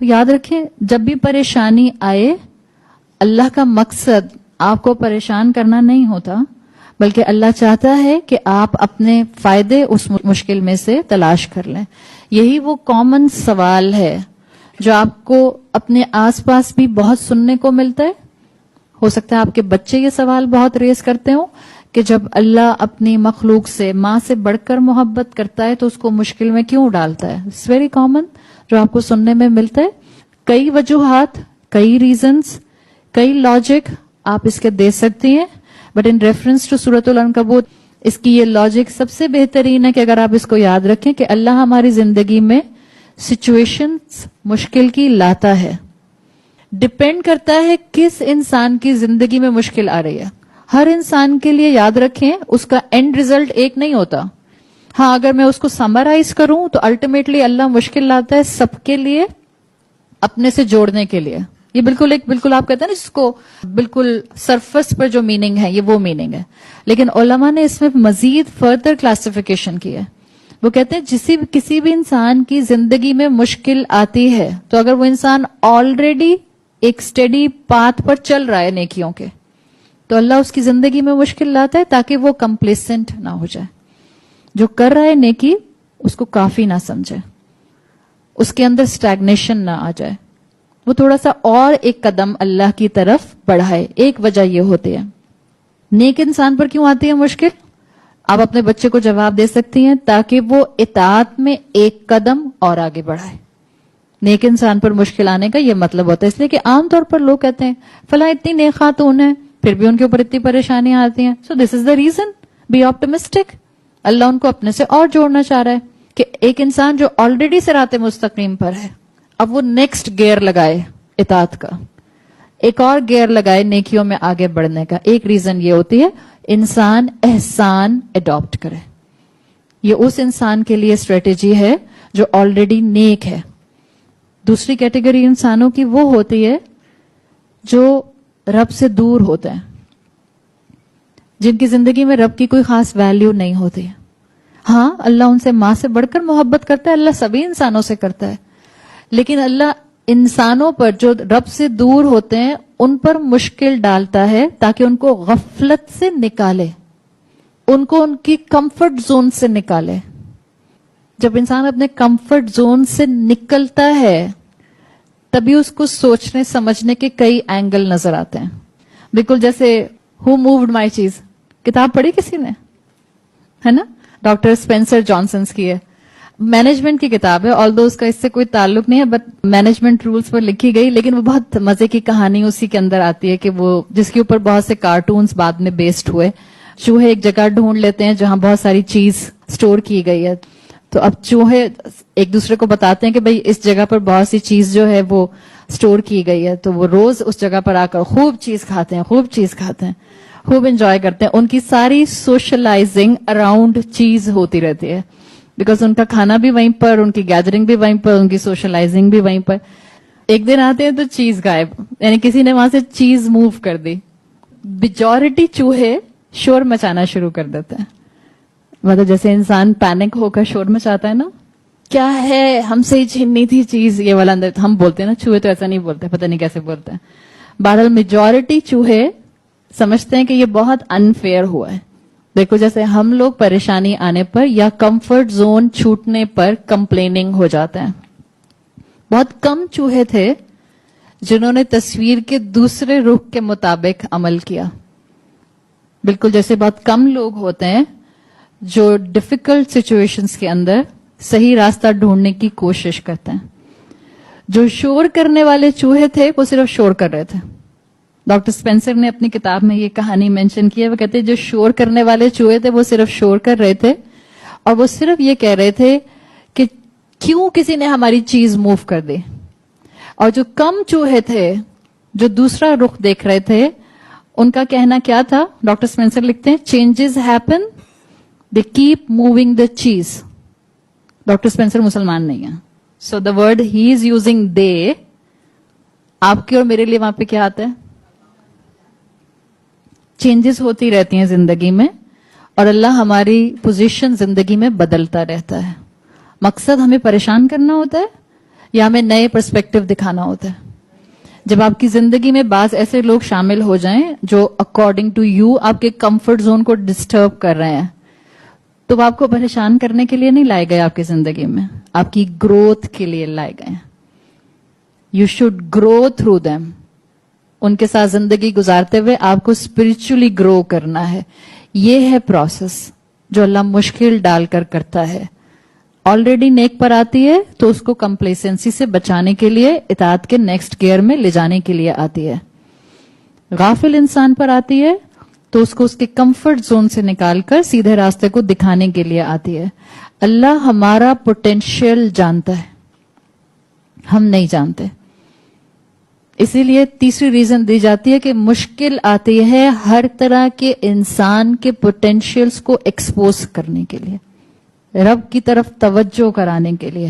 تو یاد رکھیں جب بھی پریشانی آئے اللہ کا مقصد آپ کو پریشان کرنا نہیں ہوتا، بلکہ اللہ چاہتا ہے کہ آپ اپنے فائدے اس مشکل میں سے تلاش کر لیں. یہی وہ کامن سوال ہے جو آپ کو اپنے آس پاس بھی بہت سننے کو ملتا ہے. ہو سکتا ہے آپ کے بچے یہ سوال بہت ریز کرتے ہوں کہ جب اللہ اپنی مخلوق سے ماں سے بڑھ کر محبت کرتا ہے تو اس کو مشکل میں کیوں ڈالتا ہے. اٹس ویری کامن جو آپ کو سننے میں ملتا ہے. کئی وجوہات، کئی ریزنز، کئی لاجک آپ اس کے دے سکتی ہیں، بٹ ان ریفرنس ٹو سورۃ العنکبوت اس کی یہ لاجک سب سے بہترین ہے کہ اگر آپ اس کو یاد رکھیں کہ اللہ ہماری زندگی میں سچویشنز مشکل کی لاتا ہے. ڈپینڈ کرتا ہے کس انسان کی زندگی میں مشکل آ رہی ہے. ہر انسان کے لیے یاد رکھیں اس کا اینڈ ریزلٹ ایک نہیں ہوتا. ہاں اگر میں اس کو سمرائز کروں تو الٹیمیٹلی اللہ مشکل لاتا ہے سب کے لیے اپنے سے جوڑنے کے لیے. یہ بالکل آپ کہتے ہیں نا اس کو بالکل سرفس پر جو میننگ ہے یہ وہ میننگ ہے. لیکن علماء نے اس میں مزید فردر کلاسیفیکیشن کی ہے. وہ کہتے ہیں کسی بھی انسان کی زندگی میں مشکل آتی ہے تو اگر وہ انسان آلریڈی ایک اسٹڈی پاتھ پر چل رہا ہے نیکیوں کے تو اللہ اس کی زندگی میں مشکل لاتا ہے تاکہ وہ کمپلیسنٹ نہ ہو جائے. جو کر رہا ہے نیکی اس کو کافی نہ سمجھے، اس کے اندر اسٹیگنیشن نہ آ جائے، وہ تھوڑا سا اور ایک قدم اللہ کی طرف بڑھائے. ایک وجہ یہ ہوتی ہے. نیک انسان پر کیوں آتی ہے مشکل؟ آپ اپنے بچے کو جواب دے سکتی ہیں تاکہ وہ اطاعت میں ایک قدم اور آگے بڑھائے. نیک انسان پر مشکل آنے کا یہ مطلب ہوتا ہے. اس لیے کہ عام طور پر لوگ کہتے ہیں فلاں اتنی نیک خاتون ہے پھر بھی ان کے اوپر اتنی پریشانیاں آتی ہیں. So this is the reason. Be optimistic. Allah ان کو اپنے سے اور جوڑنا چاہ رہا ہے کہ ایک انسان جو آلریڈی صراط مستقیم پر ہے اب وہ نیکسٹ گیئر لگائے اطاعت کا، ایک اور گیئر لگائے نیکیوں میں آگے بڑھنے کا. ایک ریزن یہ ہوتی ہے انسان احسان اڈاپٹ کرے. یہ اس انسان کے لیے اسٹریٹجی ہے جو آلریڈی نیک ہے. دوسری کیٹیگری انسانوں کی وہ ہوتی ہے جو رب سے دور ہوتے ہیں، جن کی زندگی میں رب کی کوئی خاص ویلیو نہیں ہوتی. ہاں اللہ ان سے ماں سے بڑھ کر محبت کرتا ہے، اللہ سبھی انسانوں سے کرتا ہے، لیکن اللہ انسانوں پر جو رب سے دور ہوتے ہیں ان پر مشکل ڈالتا ہے تاکہ ان کو غفلت سے نکالے، ان کو ان کی کمفرٹ زون سے نکالے. جب انسان اپنے کمفرٹ زون سے نکلتا ہے تبھی اس کو سوچنے سمجھنے کے کئی اینگل نظر آتے ہیں. بالکل جیسے ہو مووڈ مائی چیز کتاب پڑھی کسی نے؟ ہے نا، ڈاکٹر اسپینسر جانسنس کی ہے. مینجمنٹ کی کتاب ہے، آلدو اس کا اس سے کوئی تعلق نہیں ہے، بٹ مینجمنٹ رولز پر لکھی گئی. لیکن وہ بہت مزے کی کہانی اسی کے اندر آتی ہے کہ وہ جس کے اوپر بہت سے کارٹونز بعد میں بیسڈ ہوئے. چوہے ایک جگہ ڈھونڈ لیتے ہیں جہاں بہت ساری چیز سٹور کی گئی ہے. تو اب چوہے ایک دوسرے کو بتاتے ہیں کہ بھئی اس جگہ پر بہت سی چیز جو ہے وہ سٹور کی گئی ہے. تو وہ روز اس جگہ پر آ کر خوب چیز کھاتے ہیں، خوب انجوائے کرتے ہیں. ان کی ساری سوشلائزنگ اراؤنڈ چیز ہوتی رہتی ہے، بیکاز ان کا کھانا بھی وہیں پر، ان کی گیدرنگ بھی وہیں پر، ان کی سوشلائزنگ بھی وہیں پر. ایک دن آتے ہیں تو چیز غائب، یعنی کسی نے وہاں سے چیز موو کر دی. میجورٹی چوہے شور مچانا شروع کر دیتے ہیں. مطلب جیسے انسان پینک ہو کر شور مچاتا ہے نا، کیا ہے ہم سے ہی چھیننی تھی چیز، یہ والا اندر. ہم بولتے ہیں نا، چوہے تو ایسا نہیں بولتے، پتہ نہیں کیسے بولتے ہیں. بہرحال میجورٹی چوہے سمجھتے ہیں کہ یہ بہت انفیئر ہوا ہے. دیکھو جیسے ہم لوگ پریشانی آنے پر یا کمفرٹ زون چھوٹنے پر کمپلیننگ ہو جاتے ہیں. بہت کم چوہے تھے جنہوں نے تصویر کے دوسرے رخ کے مطابق عمل کیا. بالکل جیسے بہت کم لوگ ہوتے ہیں جو ڈیفیکلٹ سچویشنز کے اندر صحیح راستہ ڈھونڈنے کی کوشش کرتے ہیں. جو شور کرنے والے چوہے تھے وہ صرف شور کر رہے تھے. ڈاکٹر اسپینسر نے اپنی کتاب میں یہ کہانی مینشن کی ہے. وہ کہتے ہیں جو شور کرنے والے چوہے تھے وہ صرف شور کر رہے تھے اور وہ صرف یہ کہہ رہے تھے کہ کیوں کسی نے ہماری چیز موو کر دی. اور جو کم چوہے تھے جو دوسرا رخ دیکھ رہے تھے ان کا کہنا کیا تھا؟ ڈاکٹر اسپینسر لکھتے ہیں changes happen they keep moving the cheese. Doctor Spencer مسلمان نہیں ہیں، سو the word he is using they آپ کے اور میرے لیے وہاں پہ کیا آتا ہے؟ چینجز ہوتی رہتی ہیں زندگی میں اور اللہ ہماری پوزیشن زندگی میں بدلتا رہتا ہے. مقصد ہمیں پریشان کرنا ہوتا ہے یا ہمیں نئے پرسپیکٹو دکھانا ہوتا ہے. جب آپ کی زندگی میں بعض ایسے لوگ شامل ہو جائیں جو اکارڈنگ ٹو یو آپ کے کمفرٹ زون کو ڈسٹرب کر رہے ہیں, تو وہ آپ کو پریشان کرنے کے لیے نہیں لائے گئے آپ کی زندگی میں, آپ کی گروتھ کے لیے لائے گئے. You should grow through them. ان کے ساتھ زندگی گزارتے ہوئے آپ کو اسپرچولی گرو کرنا ہے. یہ ہے پروسیس جو اللہ مشکل ڈال کر کرتا ہے. آلریڈی نیک پر آتی ہے تو اس کو کمپلیسنسی سے بچانے کے لیے, اطاعت کے نیکسٹ گیئر میں لے جانے کے لیے آتی ہے. غافل انسان پر آتی ہے تو اس کو اس کے کمفرٹ زون سے نکال کر سیدھے راستے کو دکھانے کے لیے آتی ہے. اللہ ہمارا پوٹینشیل جانتا ہے, ہم نہیں جانتے. اسی لیے تیسری ریزن دی جاتی ہے کہ مشکل آتی ہے ہر طرح کے انسان کے پوٹینشیلز کو ایکسپوز کرنے کے لیے, رب کی طرف توجہ کرانے کے لیے.